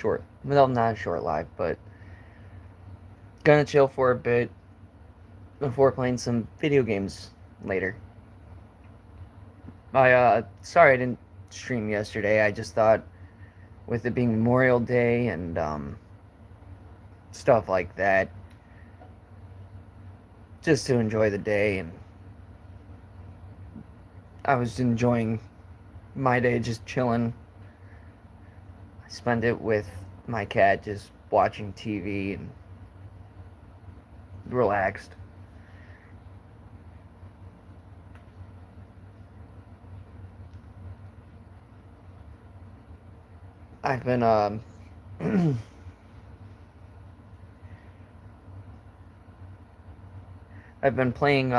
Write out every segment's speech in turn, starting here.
short, well, not a short live, but gonna chill for a bit before playing some video games later. Sorry I didn't stream yesterday. I just thought with it being Memorial Day and stuff like that, just to enjoy the day, and I was enjoying my day just chilling. I spent it with my cat just watching TV and relaxed. I've been I've been playing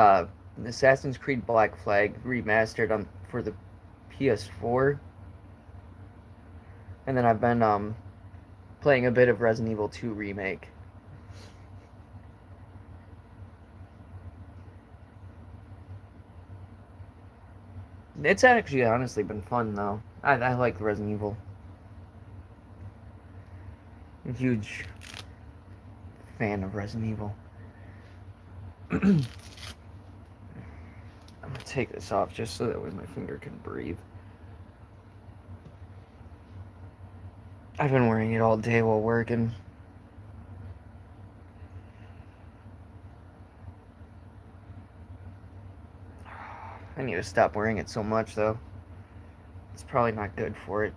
Assassin's Creed Black Flag remastered on for the PS4, and then I've been playing a bit of Resident Evil 2 remake. It's actually honestly been fun though. I like Resident Evil. I'm a huge fan of Resident Evil. I'm gonna take this off just so that way my finger can breathe. I've been wearing it all day while working. I need to stop wearing it so much though. It's probably not good for it.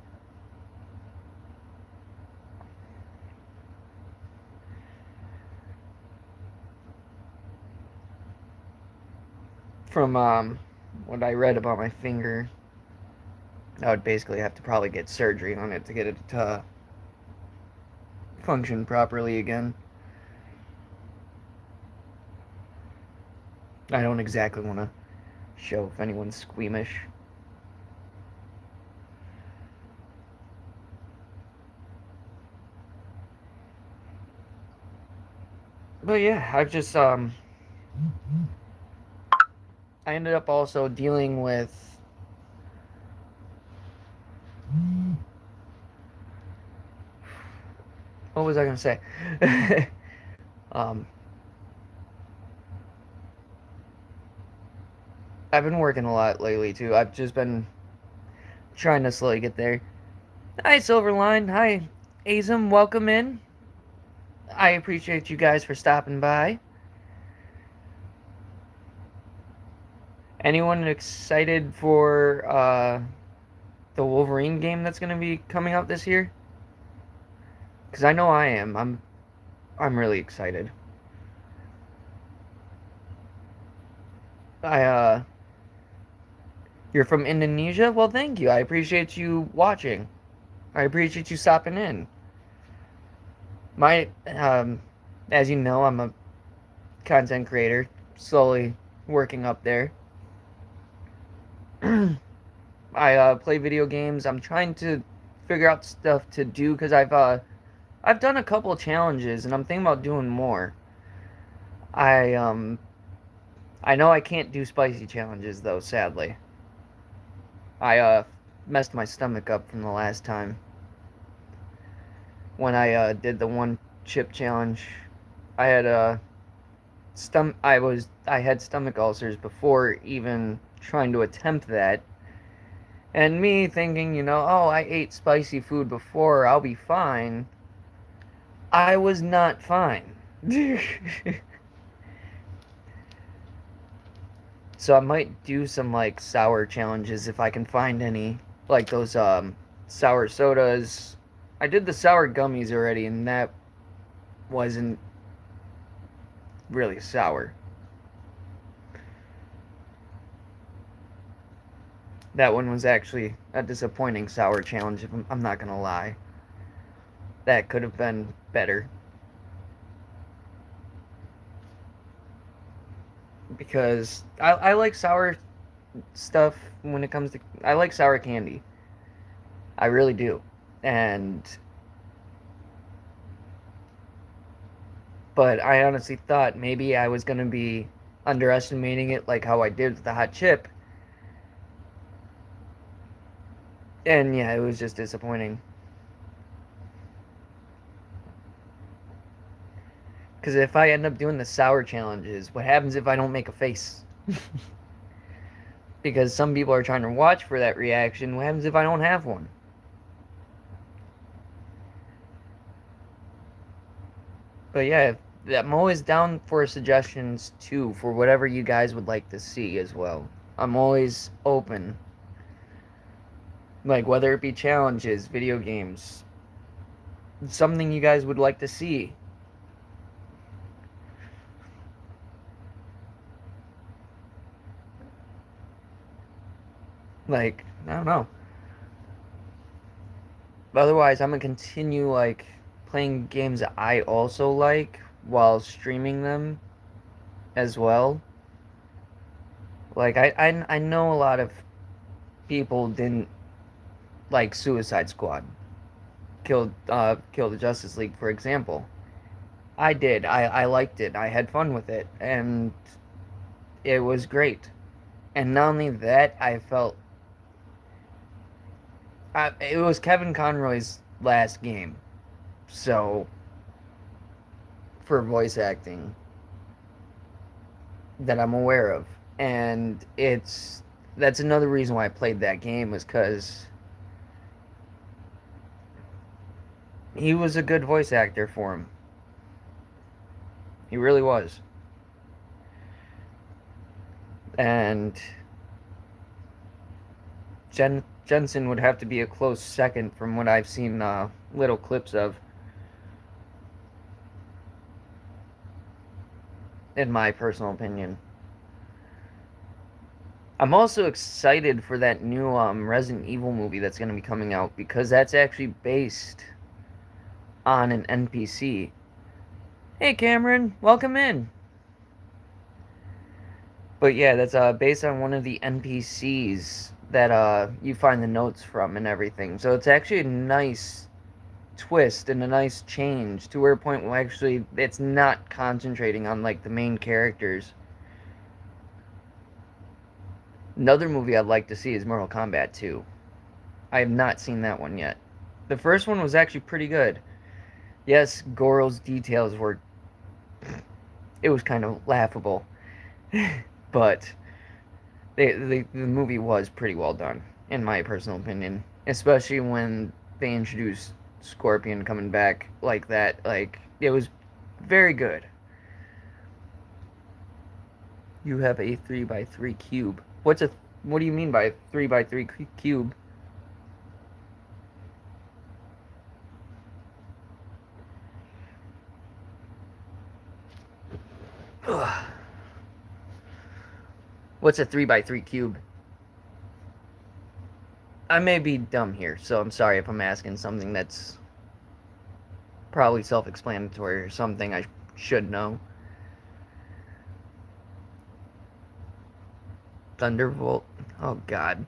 From what I read about my finger, I would basically have to probably get surgery on it to get it to function properly again. I don't exactly want to show if anyone's squeamish. But yeah, I've just I ended up also dealing with what was I gonna say? um, I've been working a lot lately too. I've just been trying to slowly get there. Hi, Silverline. Hi, Azum. Welcome in. I appreciate you guys for stopping by. Anyone excited for the Wolverine game that's gonna be coming out this year? Because I know I am. I'm really excited. I You're from Indonesia? Well, thank you. I appreciate you watching. I appreciate you stopping in. My as you know, I'm a content creator, slowly working up there. I play video games. I'm trying to figure out stuff to do because I've done a couple challenges and I'm thinking about doing more. I I know I can't do spicy challenges though, sadly. I messed my stomach up from the last time when I did the one chip challenge. I had I had stomach ulcers before even trying to attempt that. And me thinking, oh, I ate spicy food before, I'll be fine. I was not fine. So I might do some like sour challenges if I can find any, like those sour sodas. I did the sour gummies already, and that wasn't really sour. That one was actually a disappointing sour challenge, if I'm not gonna lie. That could have been better. Because I like sour stuff when it comes to. I like sour candy. I really do. And. But I honestly thought maybe I was gonna be underestimating it, like how I did with the hot chip. And yeah, it was just disappointing. Because if I end up doing the sour challenges, what happens if I don't make a face? Because some people are trying to watch for that reaction. What happens if I don't have one? But yeah, I'm always down for suggestions too, for whatever you guys would like to see as well. I'm always open. Like, whether it be challenges, video games, something you guys would like to see. Like, I don't know. But otherwise, I'm gonna continue, like, playing games that I also like while streaming them as well. Like, I know a lot of people didn't like Suicide Squad. Kill the Justice League, for example. I did. I liked it. I had fun with it, and it was great. And not only that, I felt it was Kevin Conroy's last game, so for voice acting that I'm aware of, and that's another reason why I played that game, was because he was a good voice actor for him. He really was. And Jensen would have to be a close second from what I've seen little clips of, in my personal opinion. I'm also excited for that new Resident Evil movie that's going to be coming out, because that's actually based on an NPC. Hey Cameron, welcome in. But yeah, that's based on one of the NPCs that you find the notes from and everything. So it's actually a nice twist and a nice change to where a point where actually it's not concentrating on like the main characters. Another movie I'd like to see is Mortal Kombat 2. I have not seen that one yet. The first one was actually pretty good. Yes, Goro's details were... it was kind of laughable. But the movie was pretty well done, in my personal opinion. Especially when they introduced Scorpion coming back like that. Like, it was very good. You have a 3x3 cube. What do you mean by 3x3 cube? What's a 3x3 cube? I may be dumb here, so I'm sorry if I'm asking something that's probably self-explanatory or something I should know. Thunderbolt. Oh God.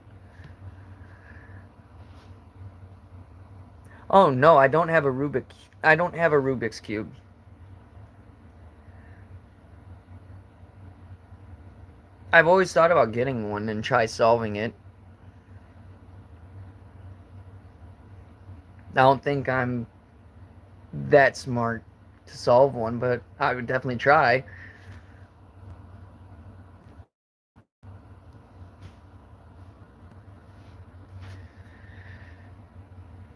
Oh no, I don't have a Rubik's cube. I've always thought about getting one and try solving it. I don't think I'm that smart to solve one, but I would definitely try.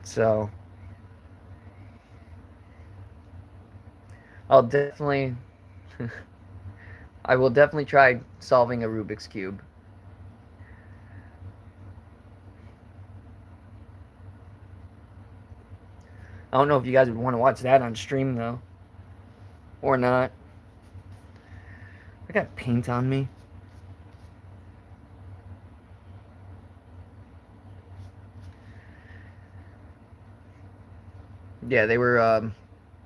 So I'll definitely I will definitely try solving a Rubik's Cube. I don't know if you guys would want to watch that on stream though. Or not. I got paint on me. Yeah, they were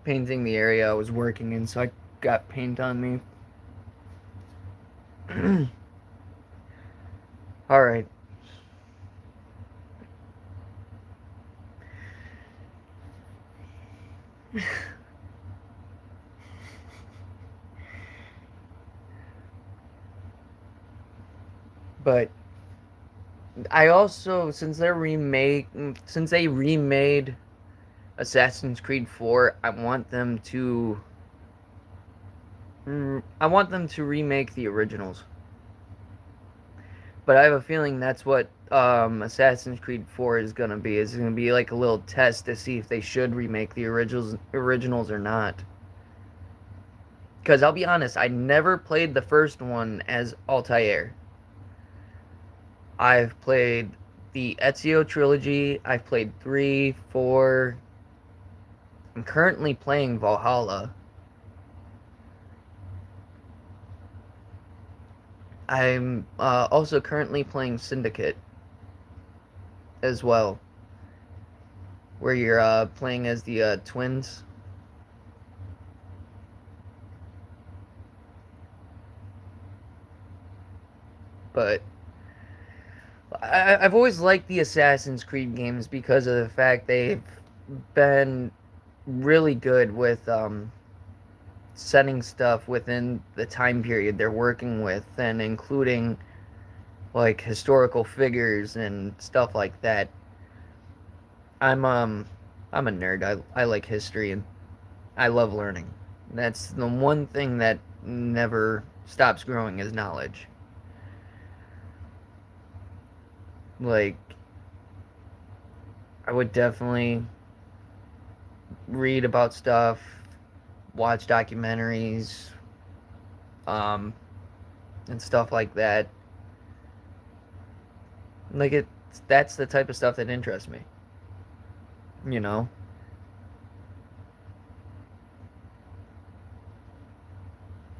painting the area I was working in, so I got paint on me. Alright. But I also, since they remade Assassin's Creed 4, I want them to I want them to remake the originals, but I have a feeling that's what Assassin's Creed 4 is gonna be. It's gonna be like a little test to see if they should remake the originals or not. Because I'll be honest, I never played the first one as Altair. I've played the Ezio trilogy. I've played 3, 4. I'm currently playing Valhalla. I'm also currently playing Syndicate as well, where you're playing as the twins. But I've always liked the Assassin's Creed games because of the fact they've been really good with setting stuff within the time period they're working with and including like historical figures and stuff like that. I'm um I'm a nerd. I like history and I love learning. That's the one thing that never stops growing is knowledge. Like I would definitely read about stuff, watch documentaries, um, and stuff like that. Like that's the type of stuff that interests me. You know.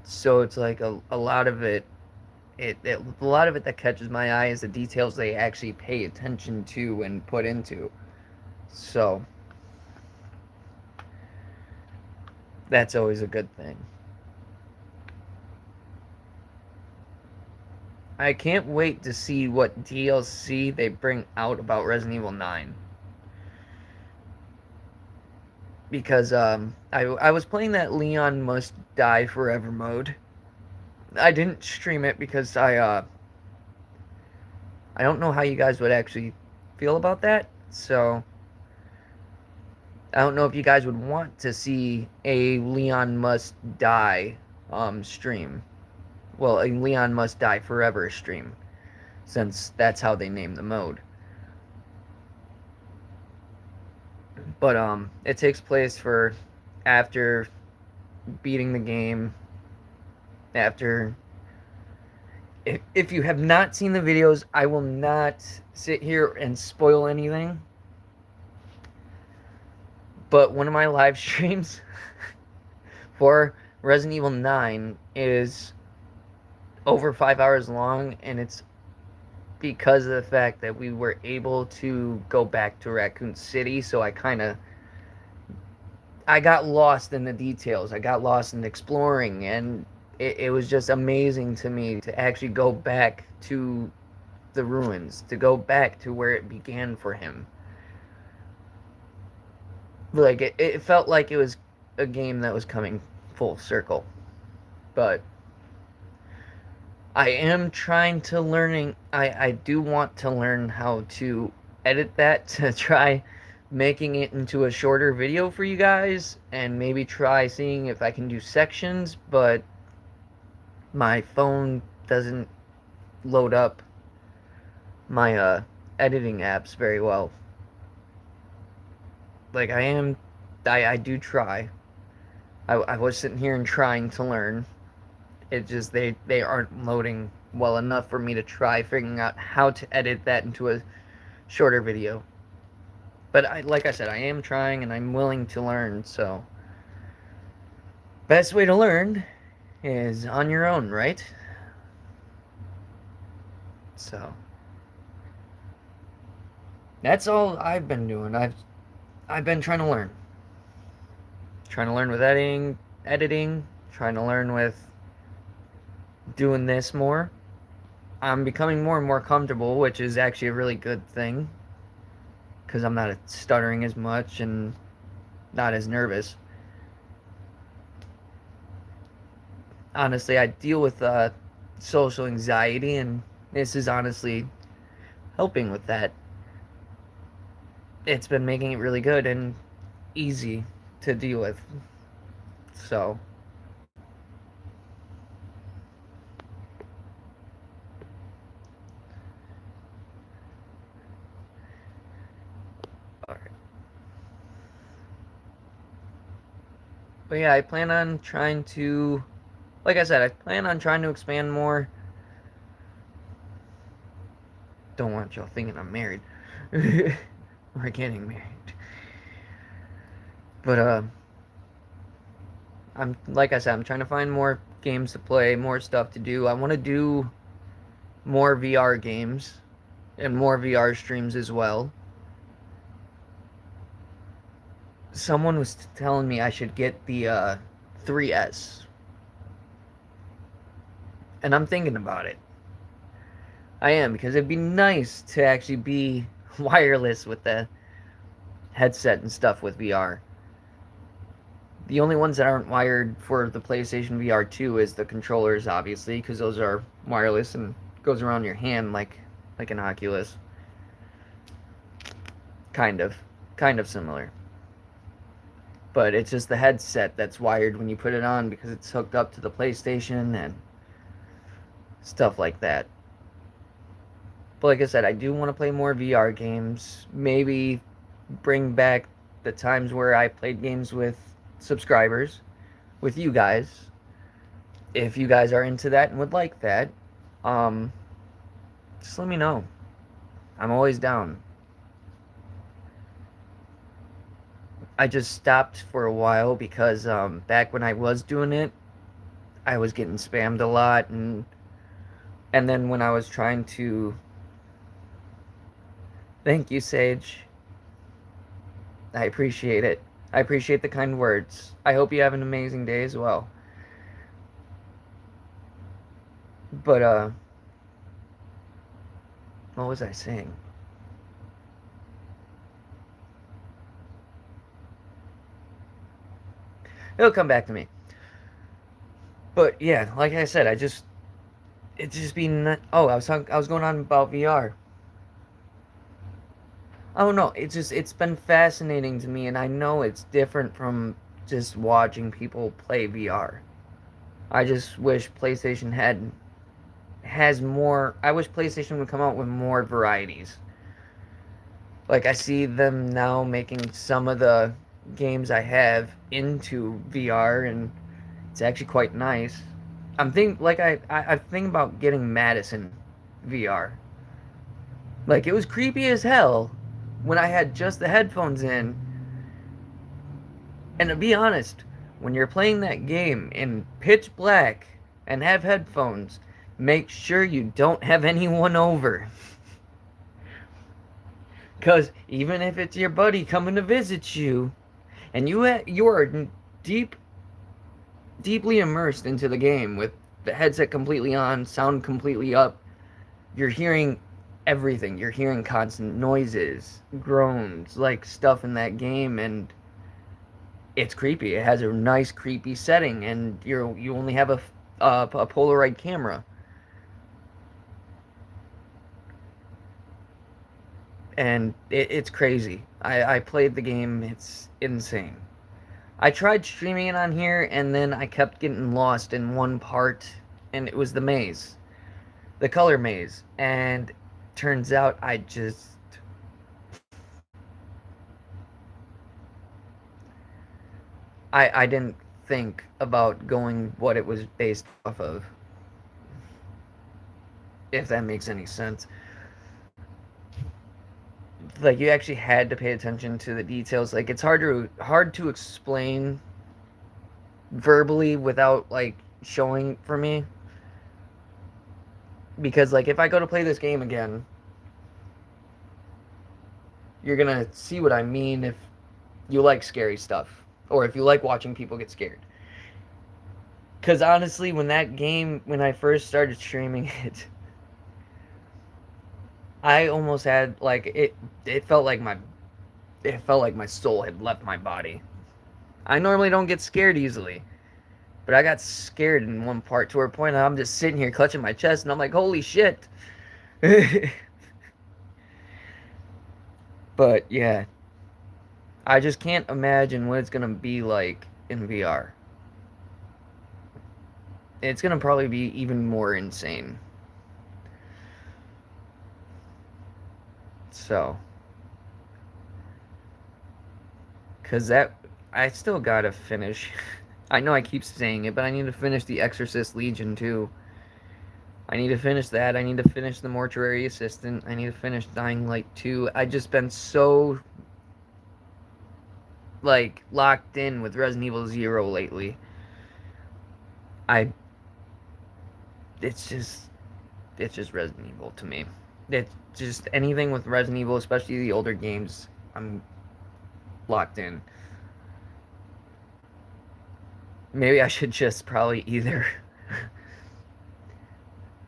So it's like a lot of it a lot of it that catches my eye is the details they actually pay attention to and put into. So that's always a good thing. I can't wait to see what DLC they bring out about Resident Evil 9. Because I was playing that Leon Must Die Forever mode. I didn't stream it because I don't know how you guys would actually feel about that. So I don't know if you guys would want to see a Leon Must Die stream. Well, a Leon Must Die Forever stream, since that's how they named the mode. But it takes place for after beating the game, after if you have not seen the videos, I will not sit here and spoil anything. But one of my live streams for Resident Evil 9 is over 5 hours long, and it's because of the fact that we were able to go back to Raccoon City. So I got lost in the details. I got lost in exploring, and it was just amazing to me to actually go back to the ruins, to go back to where it began for him. Like it felt like it was a game that was coming full circle. But I am trying to learning. I do want to learn how to edit that to try making it into a shorter video for you guys and maybe try seeing if I can do sections, but my phone doesn't load up my editing apps very well. Like I do try. I was sitting here and trying to learn. It just they aren't loading well enough for me to try figuring out how to edit that into a shorter video. But like I said, I am trying and I'm willing to learn. So best way to learn is on your own, right? So that's all I've been doing. I've been trying to learn with editing, trying to learn with doing this more. I'm becoming more and more comfortable, which is actually a really good thing because I'm not stuttering as much and not as nervous. Honestly, I deal with social anxiety, and this is honestly helping with that. It's been making it really good and easy to deal with. So, But yeah, I plan on trying to, like I said, I plan on trying to expand more. Don't want y'all thinking I'm married. We're getting married. But I'm like I said, I'm trying to find more games to play, more stuff to do. I want to do more VR games and more VR streams as well. Someone was telling me I should get the 3S, and I'm thinking about it. I am, because it'd be nice to actually be wireless with the headset and stuff with VR. The only ones that aren't wired for the PlayStation VR 2 is the controllers, obviously, because those are wireless and goes around your hand like an Oculus. Kind of, kind of similar. But it's just the headset that's wired when you put it on because it's hooked up to the PlayStation and stuff like that. But like I said, I do want to play more VR games. Maybe bring back the times where I played games with subscribers, with you guys. If you guys are into that and would like that, um, just let me know. I'm always down. I just stopped for a while because back when I was doing it, I was getting spammed a lot, and then when I was trying to, thank you, Sage. I appreciate it. I appreciate the kind words. I hope you have an amazing day as well. But what was I saying? It'll come back to me. But yeah, like I said, it's just been. Oh, I was going on about VR. Oh no, it's been fascinating to me, and I know it's different from just watching people play VR. I just wish PlayStation has more. I wish PlayStation would come out with more varieties. Like I see them now making some of the games I have into VR, and it's actually quite nice. I think about getting Madison VR. Like it was creepy as hell when I had just the headphones in. And to be honest, when you're playing that game in pitch black and have headphones, make sure you don't have anyone over. Cuz even if it's your buddy coming to visit you and you are deep deeply immersed into the game with the headset completely on, sound completely up, you're hearing everything. You're hearing constant noises, groans, like stuff in that game, and it's creepy. It has a nice creepy setting, and you only have a Polaroid camera, and it's crazy. I played the game. It's insane. I tried streaming it on here, and then I kept getting lost in one part, and it was the maze, the color maze, and turns out I didn't think about going what it was based off of, if that makes any sense. Like you actually had to pay attention to the details. Like it's hard to explain verbally without like showing for me, because like if I go to play this game again, you're gonna see what I mean if you like scary stuff or if you like watching people get scared. Because honestly, when I first started streaming it, I almost had like it felt like my soul had left my body. I normally don't get scared easily, but I got scared in one part to a point I'm just sitting here clutching my chest and I'm like, holy shit. But yeah, I just can't imagine what it's gonna be like in VR. It's gonna probably be even more insane. So, cause that I still gotta finish I know I keep saying it, but I need to finish the Exorcist Legion too. I need to finish that. I need to finish the Mortuary Assistant. I need to finish Dying Light 2. I just been so like locked in with Resident Evil 0 lately. I it's just it's just Resident Evil to me. It's just anything with Resident Evil, especially the older games, I'm locked in. Maybe I should just probably either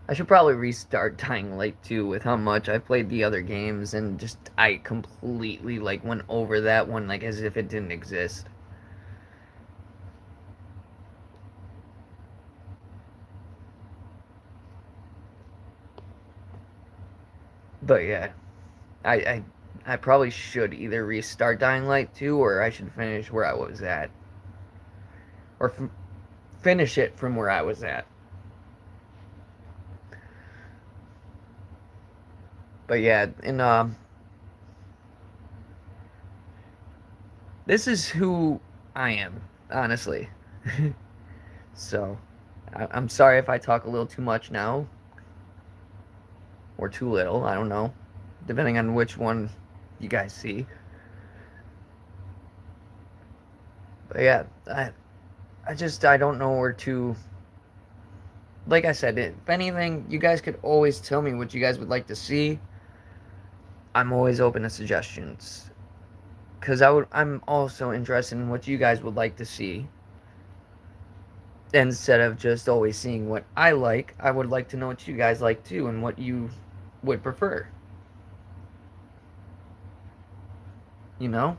I should probably restart Dying Light 2 with how much I played the other games and just I completely like went over that one like as if it didn't exist. But yeah, I I, I probably should either restart Dying Light 2 or I should finish where I was at or finish it from where I was at. But yeah, and this is who I am, honestly. So, I'm sorry if I talk a little too much now, or too little, I don't know, depending on which one you guys see. But yeah, I don't know where to. Like I said, if anything, you guys could always tell me what you guys would like to see. I'm always open to suggestions. Because I'm also interested in what you guys would like to see. Instead of just always seeing what I like, I would like to know what you guys like too and what you would prefer. You know?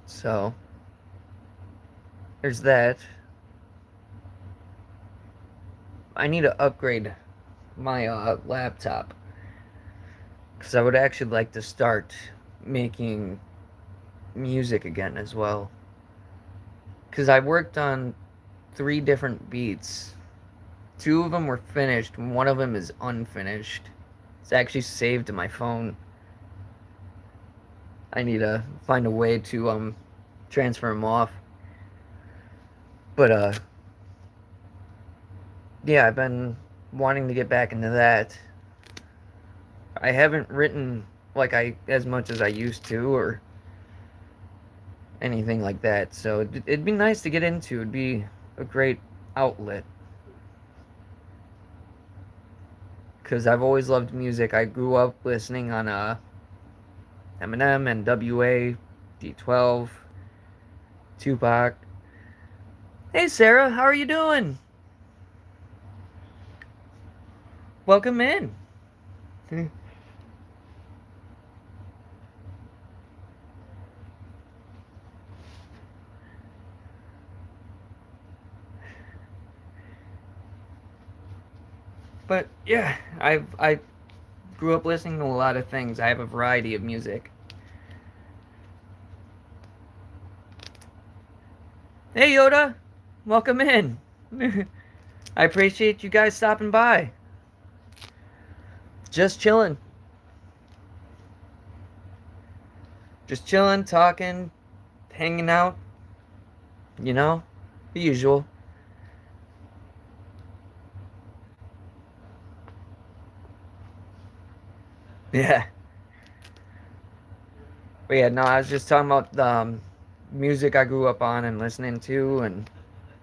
So, there's that. I need to upgrade my laptop. Because I would actually like to start making music again as well. Because I worked on 3 different beats. 2 of them were finished, one of them is unfinished. It's actually saved to my phone. I need to find a way to transfer them off. But yeah, I've been wanting to get back into that. I haven't written like I as much as I used to or anything like that. So it'd be nice to get into. It'd be a great outlet. Cuz I've always loved music. I grew up listening on Eminem and WA, D12, Tupac. Hey Sarah, how are you doing? Welcome in. But yeah, I grew up listening to a lot of things. I have a variety of music. Hey Yoda, welcome in. I appreciate you guys stopping by. Just chilling. Just chilling, talking, hanging out. You know, the usual. Yeah. But yeah, no, I was just talking about the music I grew up on and listening to and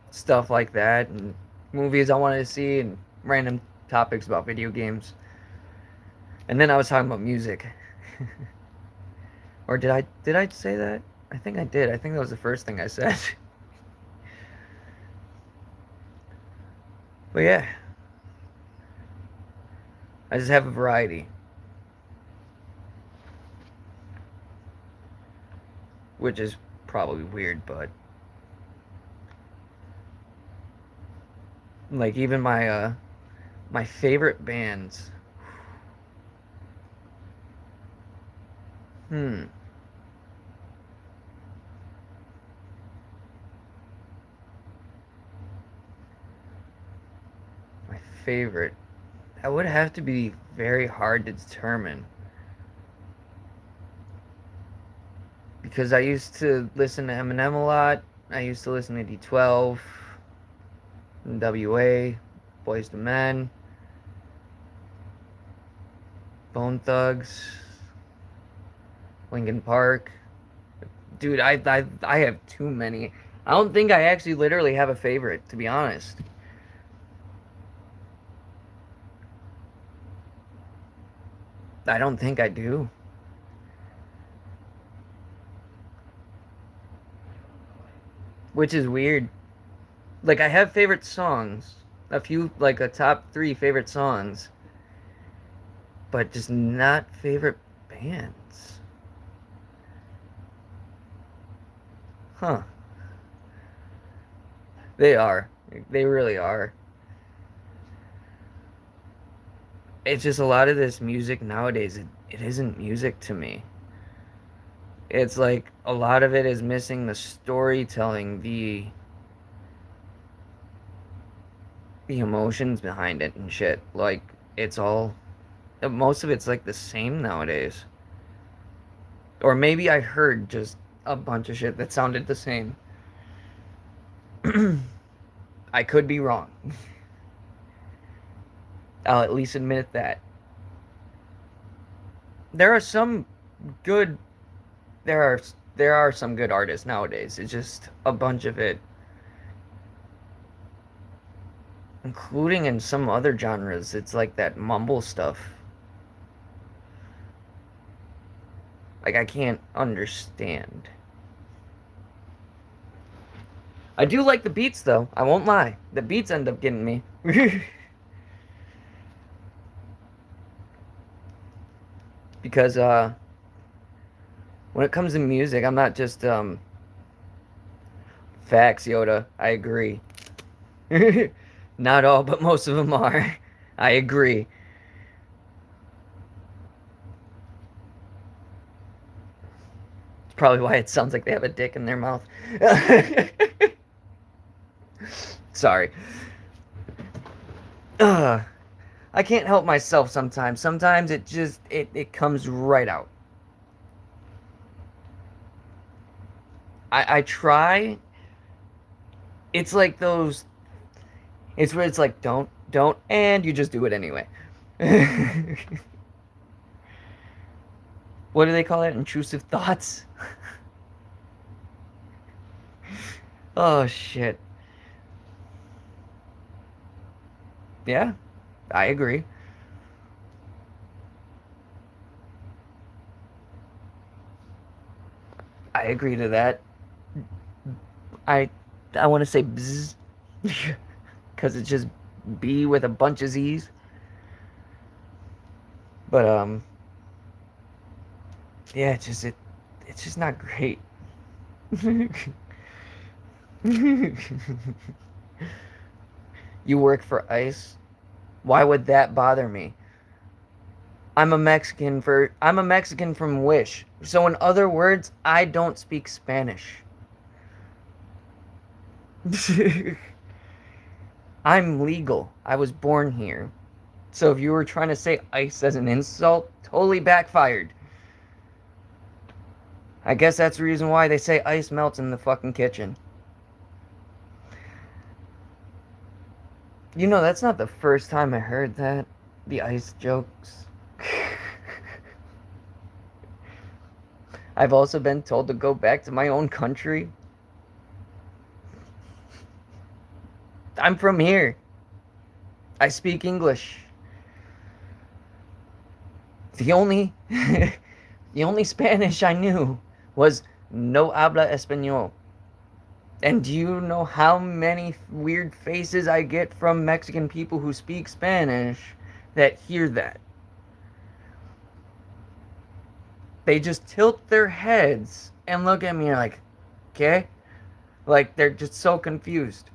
stuff like that and movies I wanted to see and random topics about video games. And then I was talking about music. Or did I say that? I think I did. I think that was the first thing I said. But yeah, I just have a variety, which is probably weird, but like even my favorite bands. Hmm. My favorite. That would have to be very hard to determine. because I used to listen to Eminem a lot. I used to listen to D12, WA, Boys to Men, Bone Thugs, Linkin Park. Dude, I have too many. I don't think I actually literally have a favorite, to be honest. I don't think I do. Which is weird. Like, I have favorite songs. A few, like, a top three favorite songs. But just not favorite bands. Huh. They are. They really are. It's just a lot of this music nowadays, it isn't music to me. It's like a lot of it is missing the storytelling, the emotions behind it and shit. Like, it's all, most of it's like the same nowadays. Or maybe I heard just a bunch of shit that sounded the same. I could be wrong. I'll at least admit that. There are some good there are there are some good artists nowadays. It's just a bunch of it, including in some other genres. It's like that mumble stuff. Like, I can't understand. I do like the beats though. I won't lie. The beats end up getting me. Because when it comes to music, I'm not just facts, Yoda. I agree. Not all, but most of them are. I agree. It's probably why it sounds like they have a dick in their mouth. Sorry. I can't help myself sometimes. Sometimes it just it comes right out. I try. It's like those. It's where it's like don't, and you just do it anyway. What do they call it? Intrusive thoughts. Oh shit. Yeah, I agree. I agree to that. I I want to say bzz because it's just B with a bunch of Z's. But yeah, it's just not great. You work for ICE? Why would that bother me? I'm a Mexican from Wish. So in other words, I don't speak Spanish. I'm legal. I was born here. So if you were trying to say ICE as an insult, totally backfired. I guess that's the reason why they say ice melts in the fucking kitchen. You know, that's not the first time I heard that. The ice jokes. I've also been told to go back to my own country. I'm from here. I speak English. The only the only Spanish I knew was no habla español. And do you know how many weird faces I get from Mexican people who speak Spanish that hear that? They just tilt their heads and look at me like, okay? Like, they're just so confused.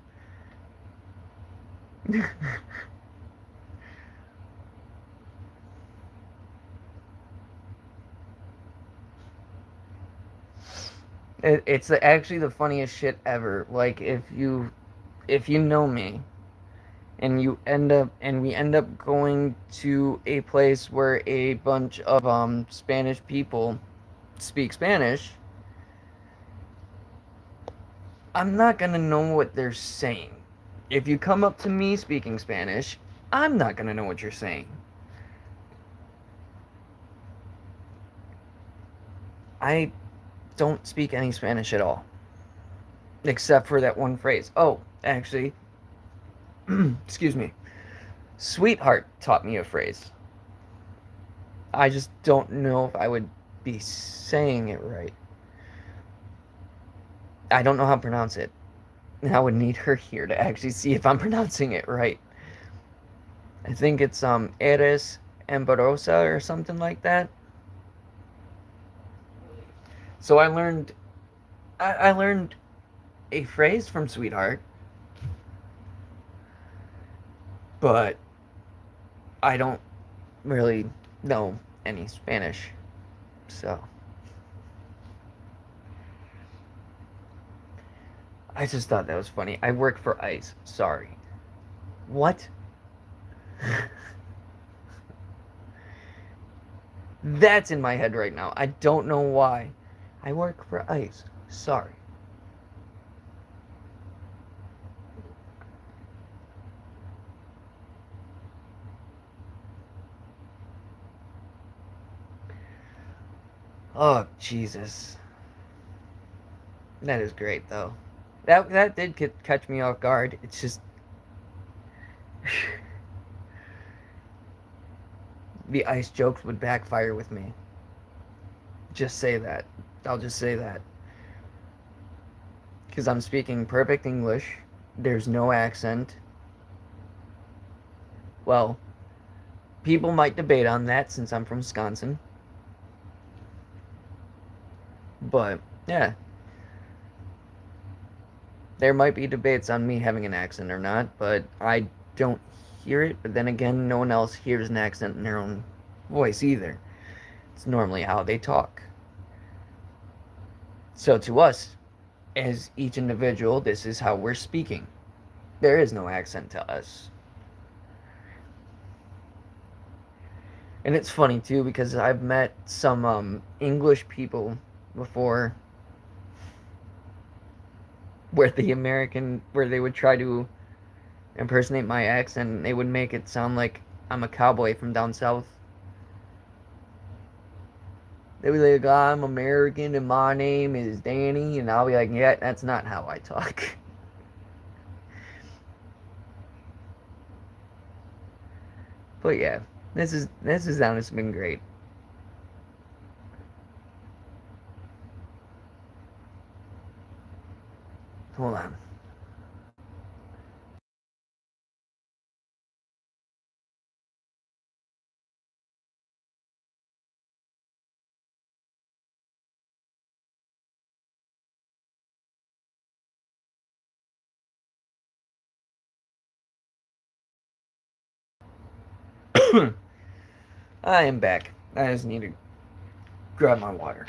It's actually the funniest shit ever. Like, if you know me and we end up going to a place where a bunch of Spanish people speak Spanish, I'm not gonna know what they're saying. If you come up to me speaking Spanish, I'm not gonna know what you're saying. I don't speak any Spanish at all, except for that one phrase. Oh, actually, excuse me. Sweetheart taught me a phrase. I just don't know if I would be saying it right. I don't know how to pronounce it. I would need her here to actually see if I'm pronouncing it right. I think it's eres amorosa or something like that. So I learned a phrase from Sweetheart, but I don't really know any Spanish. So I just thought that was funny. I work for ICE. Sorry. What? That's in my head right now. I don't know why. I work for ICE. Sorry. Oh, Jesus. That is great, though. That did catch me off guard. It's just the ICE jokes would backfire with me. Just say that. I'll just say that. Because I'm speaking perfect English. There's no accent. Well, people might debate on that since I'm from Wisconsin. But, yeah. There might be debates on me having an accent or not, but I don't hear it. But then again, no one else hears an accent in their own voice either. It's normally how they talk. So to us, as each individual, this is how we're speaking. There is no accent to us. And it's funny too because I've met some English people before where they would try to impersonate my accent and they would make it sound like I'm a cowboy from down south. They would be like, oh, I'm American and my name is Danny, and I'll be like, yeah, that's not how I talk. But yeah, this is honestly been great. Hold on. I am back. I just need to grab my water.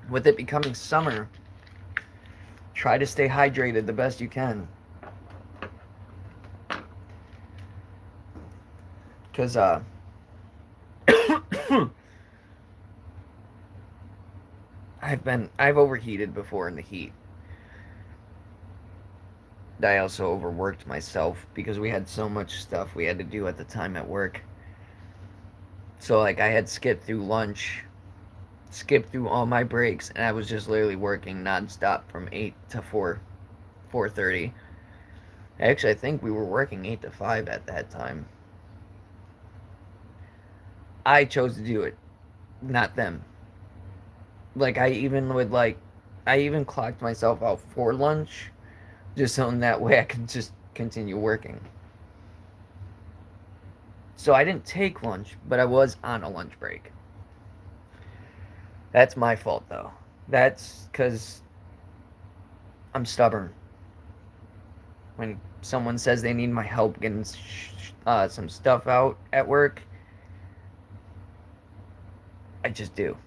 With it becoming summer, try to stay hydrated the best you can. Cause I've overheated before in the heat. I also overworked myself because we had so much stuff we had to do at the time at work. So like I had skipped through lunch, skipped through all my breaks, and I was just literally working nonstop from 8 to 4:30. Actually, I think we were working 8 to 5 at that time. I chose to do it, not them. Like I even clocked myself out for lunch just so in that way I could just continue working. So I didn't take lunch, but I was on a lunch break. That's my fault though. That's because I'm stubborn. When someone says they need my help getting some stuff out at work, I just do.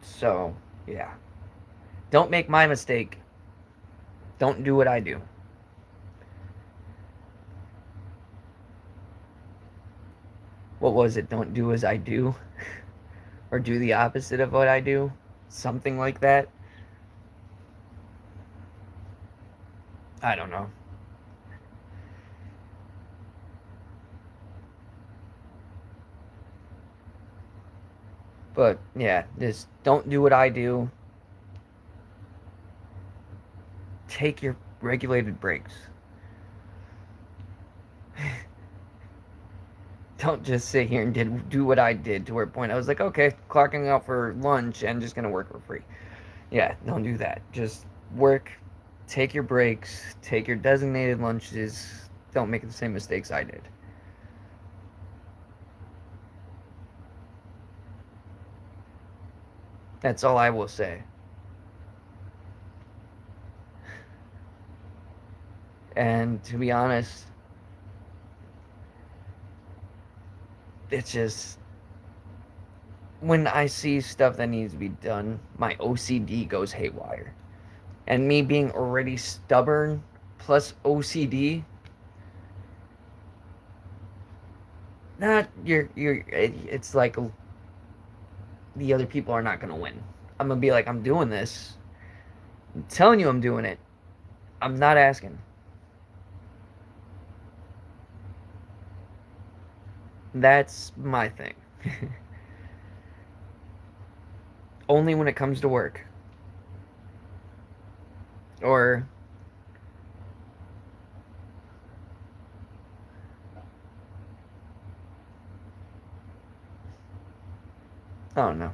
So, yeah. Don't make my mistake. Don't do what I do. what was it? Don't do as I do, or do the opposite of what I do, something like that. I don't know. But yeah, just don't do what I do. Take your regulated breaks. Don't just sit here and do what I did to where point I was like, okay, clocking out for lunch and just gonna work for free. Yeah, don't do that. Just work, take your breaks, take your designated lunches. Don't make the same mistakes I did. That's all I will say. And to be honest, it's just when I see stuff that needs to be done, my OCD goes haywire. And me being already stubborn plus OCD, not it's like the other people are not going to win. I'm going to be like, I'm doing this. I'm telling you I'm doing it. I'm not asking. That's my thing. Only when it comes to work. Or I don't know.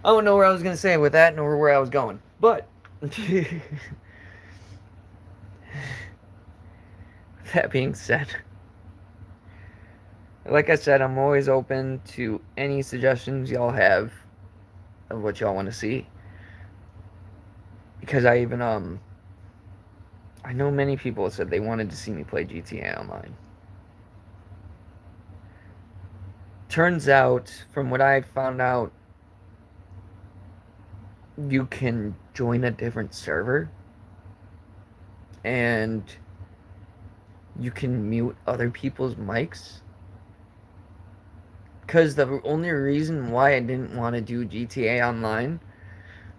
I don't know where I was going to say with that, nor where I was going. But that being said, like I said, I'm always open to any suggestions y'all have of what y'all want to see. Because I know many people said they wanted to see me play GTA Online. Turns out, from what I found out, you can join a different server and you can mute other people's mics. Because the only reason why I didn't want to do GTA Online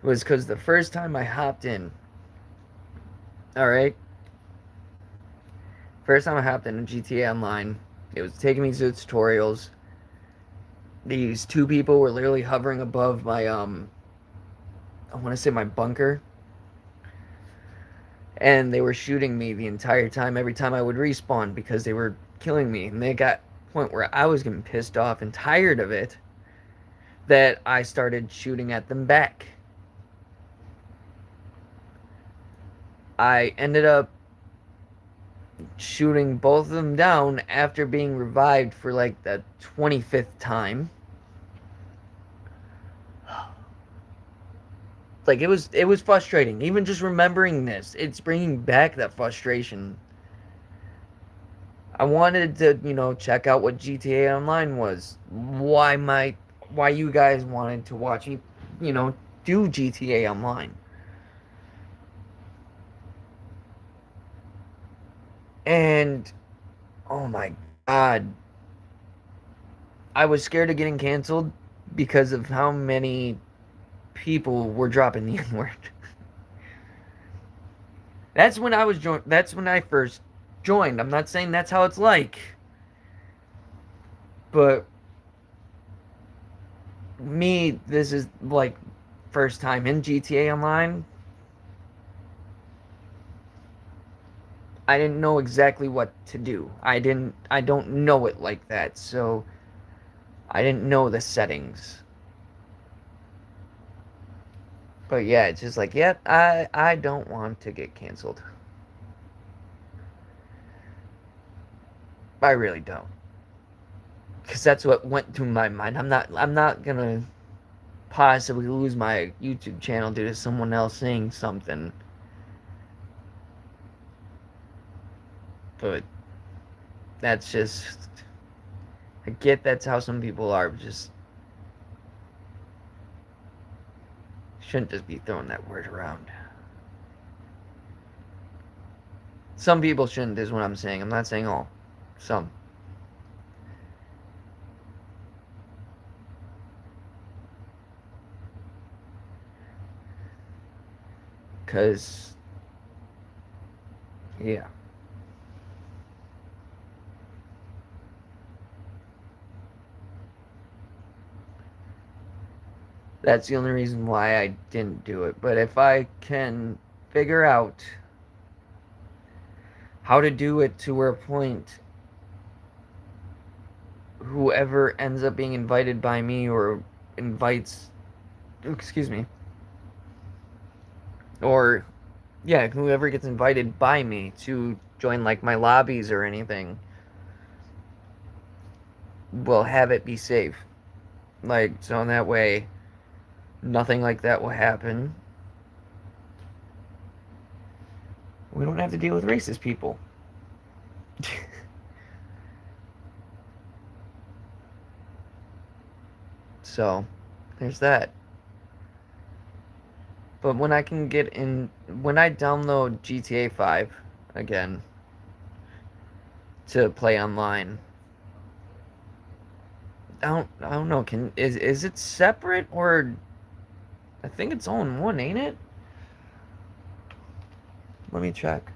was because the first time I hopped in, alright? First time I hopped in GTA Online, it was taking me to the tutorials. These two people were literally hovering above my, I want to say my bunker. And they were shooting me the entire time, every time I would respawn, because they were killing me. And they got to the point where I was getting pissed off and tired of it, that I started shooting at them back. I ended up shooting both of them down after being revived for like the 25th time. Like it was frustrating. Even just remembering this, it's bringing back that frustration. I wanted to, check out what GTA Online was. Why you guys wanted to watch me, do GTA Online. And oh my god, I was scared of getting canceled because of how many people were dropping the N-word. That's when I first joined. I'm not saying that's how it's like. But me, this is like first time in GTA Online. I didn't know exactly what to do. I don't know it like that, so I didn't know the settings. But yeah, it's just like, yep, I don't want to get canceled. I really don't. Cuz that's what went through my mind. I'm not going to possibly lose my YouTube channel due to someone else saying something. But that's just, I get that's how some people are, but just shouldn't just be throwing that word around. Some people shouldn't, is what I'm saying. I'm not saying all. Some. Because, yeah. That's the only reason why I didn't do it. But if I can figure out how to do it to where a point whoever ends up being invited by me or invites, excuse me, or yeah, whoever gets invited by me to join like my lobbies or anything will have it be safe. Like, so in that way, nothing like that will happen. We don't have to deal with racist people. So, there's that. But when I can get in, when I download GTA 5 again to play online, I don't know. Is it separate or I think it's all in one, ain't it? Let me check.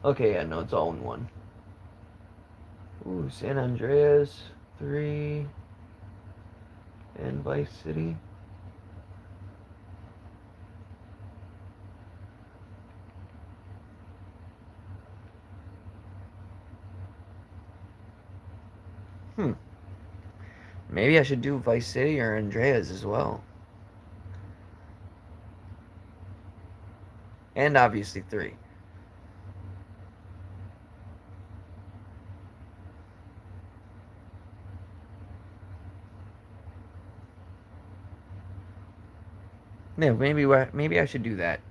Okay, yeah, no, it's all in one. Ooh, San Andreas 3 and Vice City. Hmm. Maybe I should do Vice City or Andreas as well. And obviously 3. Yeah, maybe I should do that.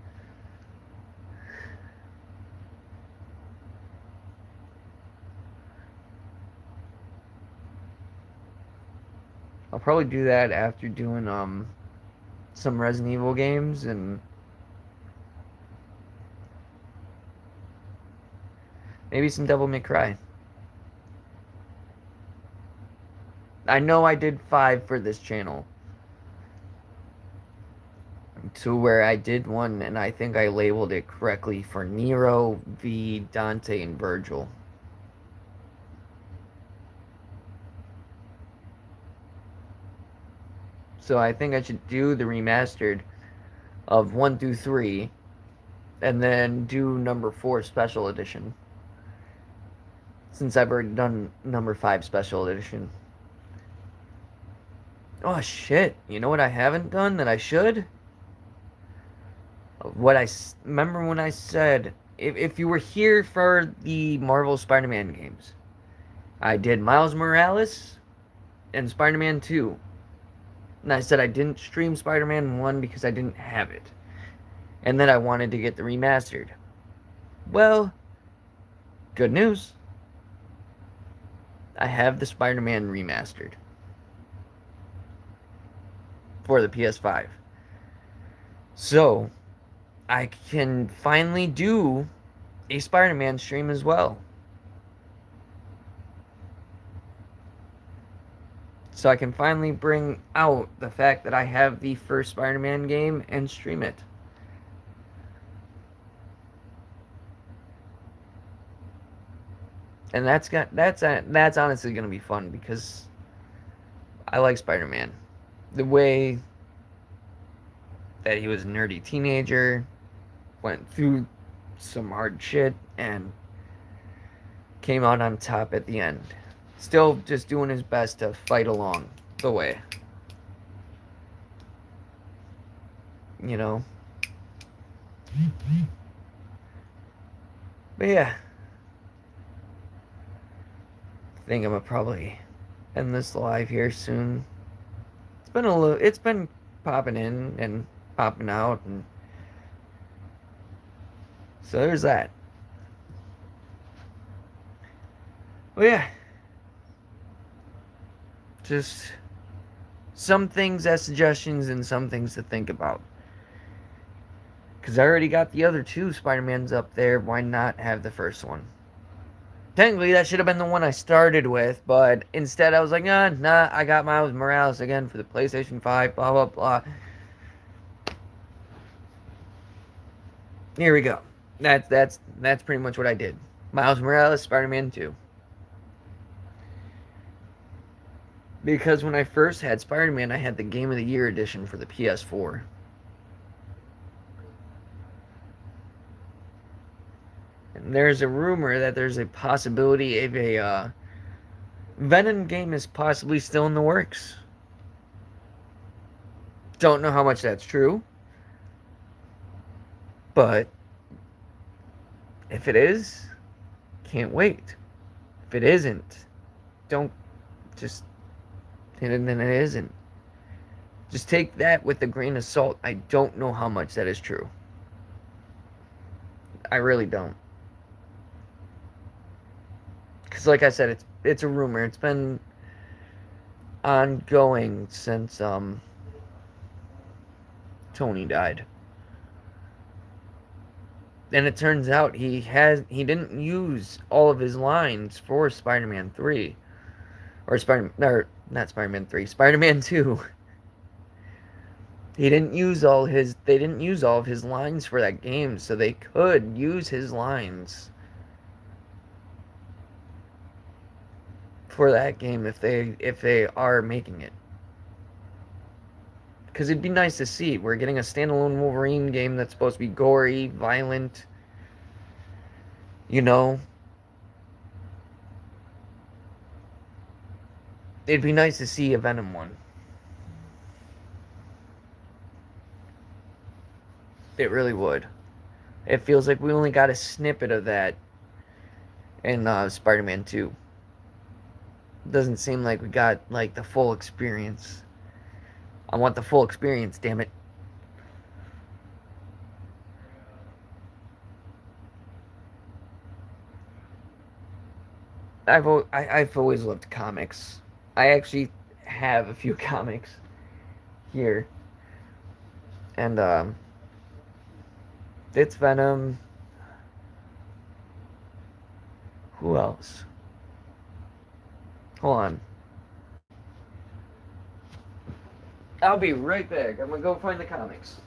I'll probably do that after doing some Resident Evil games and maybe some Devil May Cry. I know I did 5 for this channel. To where I did one and I think I labeled it correctly for Nero, V, Dante, and Virgil. So I think I should do the remastered of 1 through 3 and then do number 4 special edition. Since I've already done number 5 special edition. Oh shit, you know what I haven't done that I should? What I remember when I said, if you were here for the Marvel Spider-Man games, I did Miles Morales and Spider-Man 2. And I said I didn't stream Spider-Man 1 because I didn't have it. And then I wanted to get the remastered. Well, good news. I have the Spider-Man remastered for the PS5. So, I can finally do a Spider-Man stream as well. So I can finally bring out the fact that I have the first Spider-Man game and stream it. And that's honestly going to be fun because I like Spider-Man. The way that he was a nerdy teenager, went through some hard shit, and came out on top at the end. Still just doing his best to fight along the way. You know? But yeah. I think I'm gonna probably end this live here soon. It's been popping in and popping out, and so there's that. Well, yeah, just some things as suggestions and some things to think about. Because I already got the other two Spider-Mans up there, why not have the first one? Technically, that should have been the one I started with, but instead I was like, nah, I got Miles Morales again for the PlayStation 5, blah, blah, blah. Here we go. That's pretty much what I did. Miles Morales, Spider-Man 2. Because when I first had Spider-Man, I had the Game of the Year edition for the PS4. And there's a rumor that there's a possibility of a Venom game is possibly still in the works. Don't know how much that's true. But if it is, can't wait. If it isn't, don't just, and then it isn't. Just take that with a grain of salt. I don't know how much that is true. I really don't. Because like I said, it's a rumor. It's been ongoing since Tony died. And it turns out he didn't use all of his lines for Spider-Man 3. Or not Spider-Man 3, Spider-Man 2. They didn't use all of his lines for that game, so they could use his lines for that game if they are making it. Because it'd be nice to see. We're getting a standalone Wolverine game that's supposed to be gory, violent, you know. It'd be nice to see a Venom one. It really would. It feels like we only got a snippet of that in Spider-Man 2. Doesn't seem like we got like the full experience. I want the full experience, damn it. I've always loved comics. I actually have a few comics here. And it's Venom. Who else? Hold on. I'll be right back. I'm gonna go find the comics.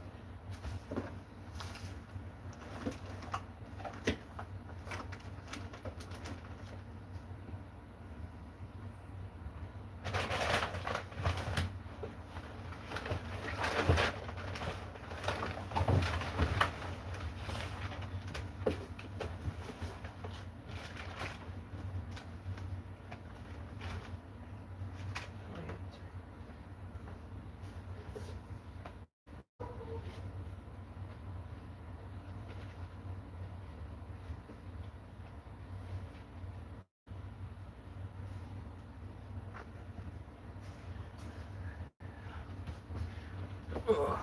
Ugh.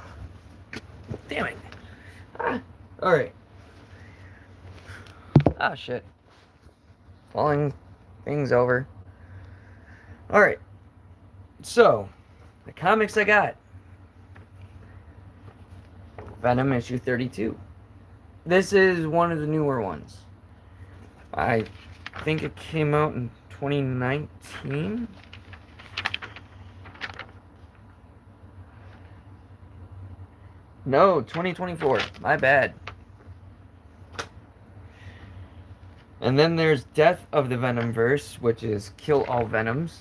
Damn it. Alright. Ah, shit. Falling things over. Alright. So, the comics I got. Venom issue 32. This is one of the newer ones. I think it came out in 2019. No, 2024. My bad. And then there's Death of the Venomverse, which is Kill All Venoms.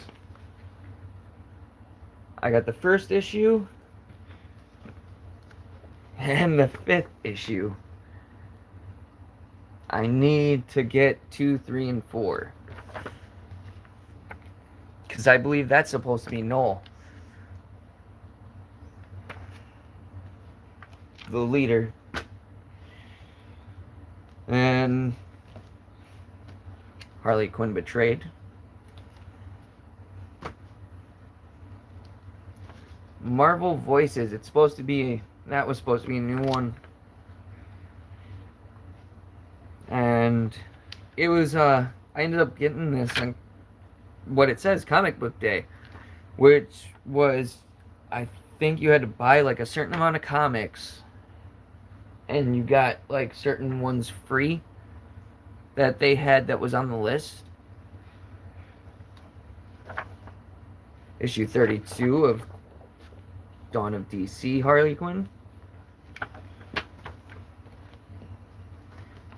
I got the first issue and the 5th issue. I need to get 2, 3, and 4. Because I believe that's supposed to be Noel, the leader. And Harley Quinn Betrayed. Marvel Voices. It's supposed to be, that was supposed to be a new one. And it was, I ended up getting this on what it says, Comic Book Day, which was, I think you had to buy like a certain amount of comics, and you got like certain ones free that they had that was on the list. Issue 32 of Dawn of DC Harley Quinn.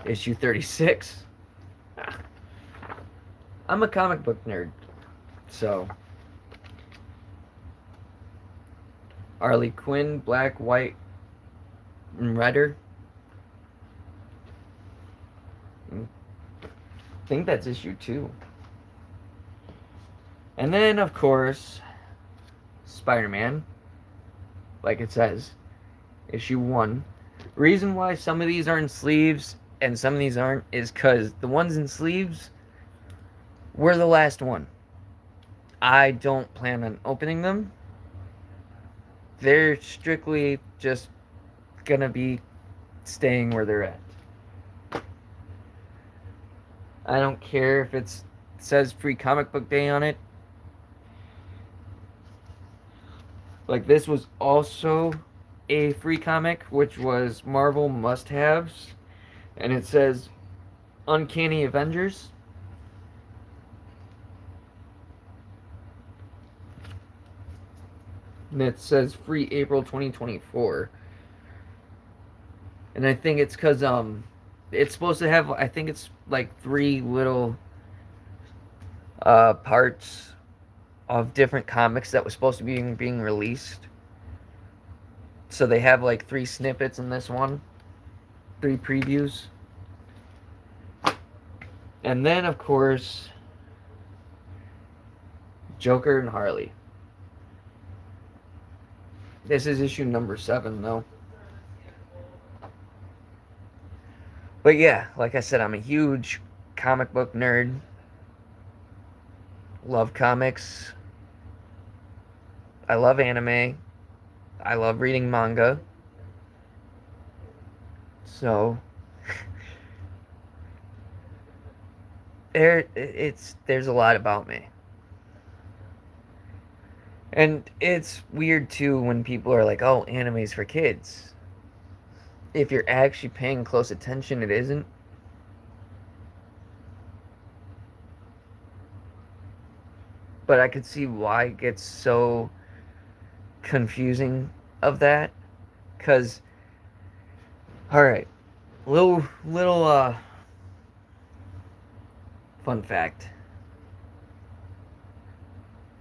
Issue 36. I'm a comic book nerd, so Harley Quinn, Black, White, and Redder. I think that's issue 2. And then, of course, Spider-Man, like it says, issue 1. Reason why some of these are in sleeves and some of these aren't is because the ones in sleeves were the last one. I don't plan on opening them. They're strictly just gonna be staying where they're at. I don't care if it says free comic book day on it. Like, this was also a free comic, which was Marvel must-haves, and it says Uncanny Avengers. And it says free April 2024. And I think it's because it's supposed to have, I think it's like 3 little parts of different comics that was supposed to be being released. So they have like 3 snippets in this one, 3 previews. And then, of course, Joker and Harley. This is issue number 7, though. But yeah, like I said, I'm a huge comic book nerd. Love comics. I love anime. I love reading manga. So there's a lot about me. And it's weird too when people are like, "Oh, anime's for kids." If you're actually paying close attention, it isn't. But I could see why it gets so confusing of that. Cause, all right, little fun fact.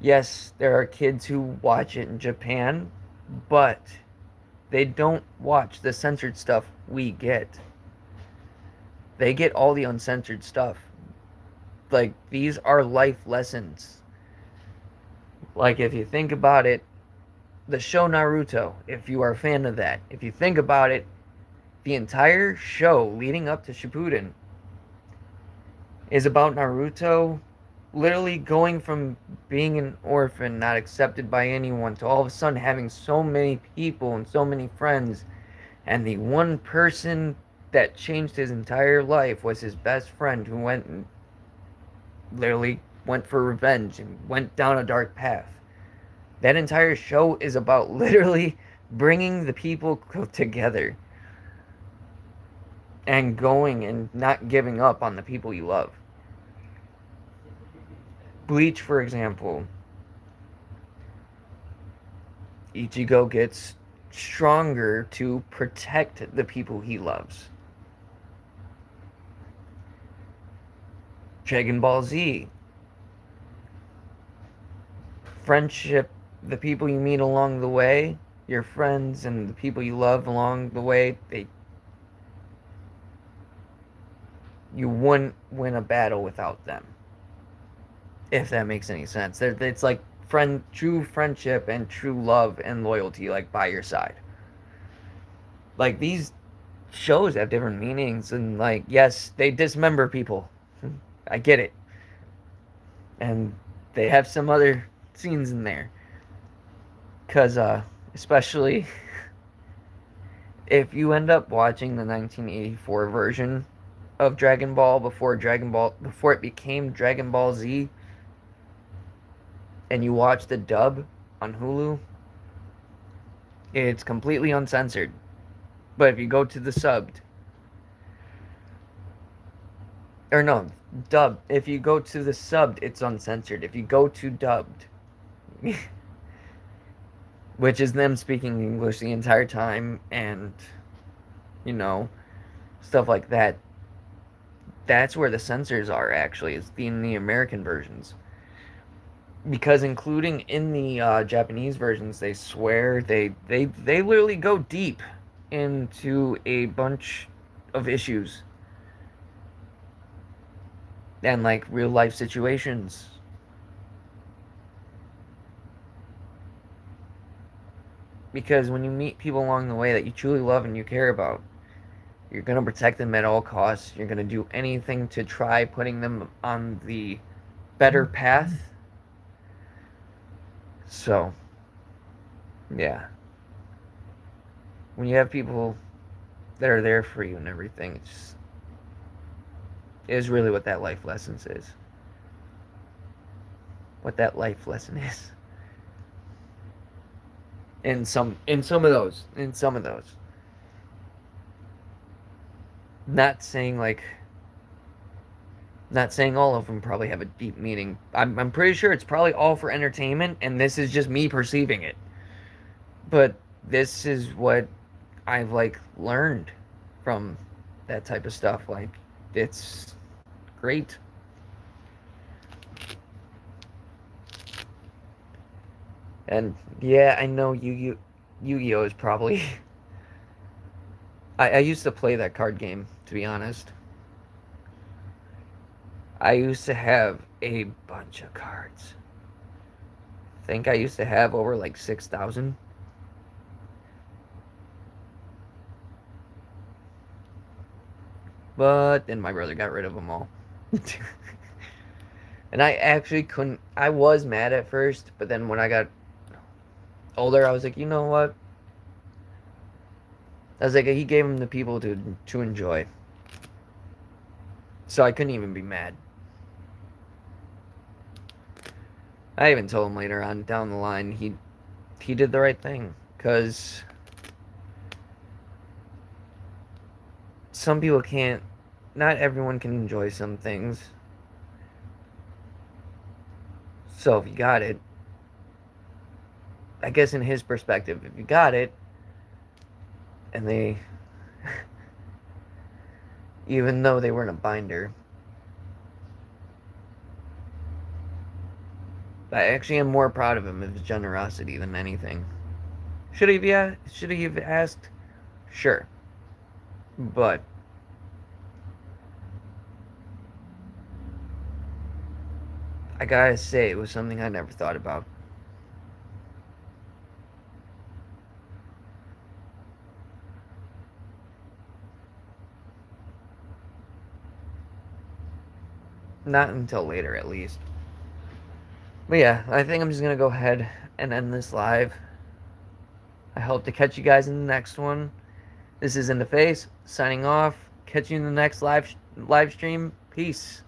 Yes, there are kids who watch it in Japan, but they don't watch the censored stuff we get. They get all the uncensored stuff. Like, these are life lessons. Like, if you think about it, the show Naruto, if you are a fan of that, if you think about it, the entire show leading up to Shippuden is about Naruto literally going from being an orphan, not accepted by anyone, to all of a sudden having so many people and so many friends. And the one person that changed his entire life was his best friend, who literally went for revenge and went down a dark path. That entire show is about literally bringing the people together and going and not giving up on the people you love. Bleach, for example. Ichigo gets stronger to protect the people he loves. Dragon Ball Z. Friendship, the people you meet along the way, your friends and the people you love along the way, you wouldn't win a battle without them. If that makes any sense. It's like true friendship and true love and loyalty, like, by your side. Like, these shows have different meanings, and, like, yes, they dismember people. I get it. And they have some other scenes in there. Because, especially if you end up watching the 1984 version of Dragon Ball before it became Dragon Ball Z, and you watch the dub on Hulu, it's completely uncensored. But if you go to the subbed, or no, dubbed, if you go to the subbed, it's uncensored. If you go to dubbed, which is them speaking English the entire time and, you know, stuff like that, that's where the censors are actually, is in the American versions. Because including in the Japanese versions, they swear they literally go deep into a bunch of issues and like real life situations. Because when you meet people along the way that you truly love and you care about, you're going to protect them at all costs. You're going to do anything to try putting them on the better path. So, yeah. When you have people that are there for you and everything, it is really what that life lesson is. What that life lesson is. In some of those. Not saying like not saying all of them probably have a deep meaning. I'm pretty sure it's probably all for entertainment, and this is just me perceiving it. But this is what I've like learned from that type of stuff. Like, it's great. And yeah, I know Yu-Gi-Oh is probably. I used to play that card game, to be honest. I used to have a bunch of cards. I think I used to have over like 6,000. But then my brother got rid of them all. And I actually couldn't. I was mad at first, but then when I got older, I was like, you know what? I was like, he gave them to people to enjoy. So I couldn't even be mad. I even told him later on down the line he did the right thing, because some people can't. Not everyone can enjoy some things. So if you got it, I guess in his perspective, if you got it, and they, even though they weren't a binder, I actually am more proud of him of his generosity than anything. Should he have asked? Sure. But I gotta say, it was something I never thought about. Not until later, at least. But yeah, I think I'm just gonna go ahead and end this live. I hope to catch you guys in the next one. This is In the Face, signing off. Catch you in the next live stream. Peace.